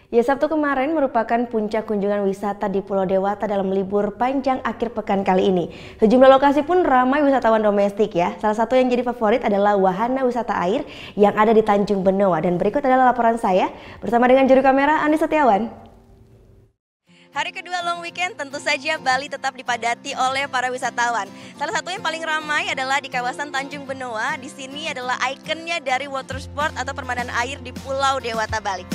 Ya, Sabtu kemarin merupakan puncak kunjungan wisata di Pulau Dewata dalam libur panjang akhir pekan kali ini. Sejumlah lokasi pun ramai wisatawan domestik ya. Salah satu yang jadi favorit adalah wahana wisata air yang ada di Tanjung Benoa. Dan berikut adalah laporan saya bersama dengan juru kamera Andi Setiawan. Hari kedua long weekend tentu saja Bali tetap dipadati oleh para wisatawan. Salah satu yang paling ramai adalah di kawasan Tanjung Benoa. Di sini adalah ikonnya dari water sport atau permainan air di Pulau Dewata, Bali.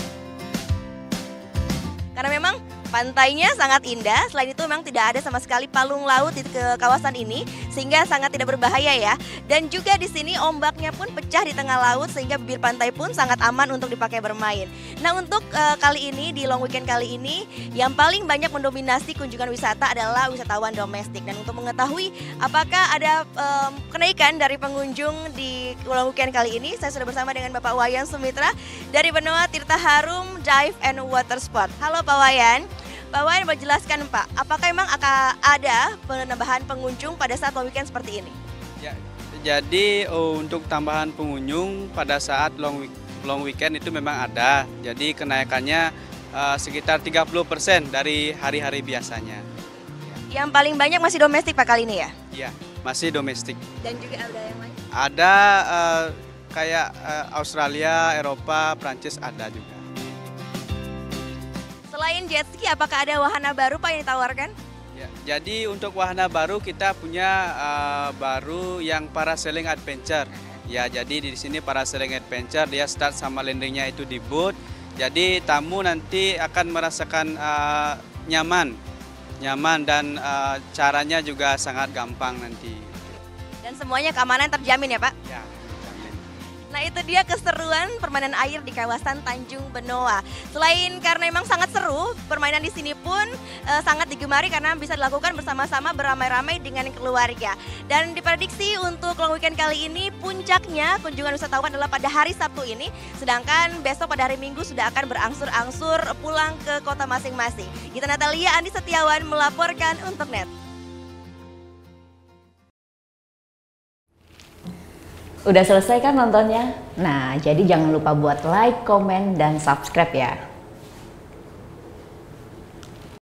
Karena memang pantainya sangat indah, selain itu memang tidak ada sama sekali palung laut di kawasan ini sehingga sangat tidak berbahaya ya. Dan juga di sini ombaknya pun pecah di tengah laut sehingga bibir pantai pun sangat aman untuk dipakai bermain. Nah, untuk kali ini di long weekend kali ini yang paling banyak mendominasi kunjungan wisata adalah wisatawan domestik. Dan untuk mengetahui apakah ada kenaikan dari pengunjung di long weekend kali ini, saya sudah bersama dengan Bapak Wayan Sumitra dari Benoa Tirta Harum Dive and Water Sport. Halo Pak Wayan. Pak Wayan, mau jelaskan Pak, apakah memang akan ada penambahan pengunjung pada saat long weekend seperti ini? Ya, jadi untuk tambahan pengunjung pada saat long weekend itu memang ada. Jadi kenaikannya sekitar 30% dari hari-hari biasanya. Yang paling banyak masih domestik Pak kali ini ya? Iya, masih domestik. Dan juga ada yang lain? Ada kayak Australia, Eropa, Prancis ada juga. Selain jet ski, apakah ada wahana baru Pak yang ditawarkan? Ya, jadi untuk wahana baru kita punya baru yang parasailing adventure. Ya, jadi di sini parasailing adventure dia start sama landingnya itu di boat. Jadi tamu nanti akan merasakan nyaman dan caranya juga sangat gampang nanti. Dan semuanya keamanan terjamin ya Pak? Ya. Nah, itu dia keseruan permainan air di kawasan Tanjung Benoa. Selain karena memang sangat seru, permainan di sini pun sangat digemari karena bisa dilakukan bersama-sama beramai-ramai dengan keluarga. Dan diprediksi untuk long weekend kali ini puncaknya kunjungan wisatawan adalah pada hari Sabtu ini, sedangkan besok pada hari Minggu sudah akan berangsur-angsur pulang ke kota masing-masing. Gita Natalia, Andi Setiawan melaporkan untuk NET. Udah selesai kan nontonnya? Nah, jadi jangan lupa buat like, komen, dan subscribe ya.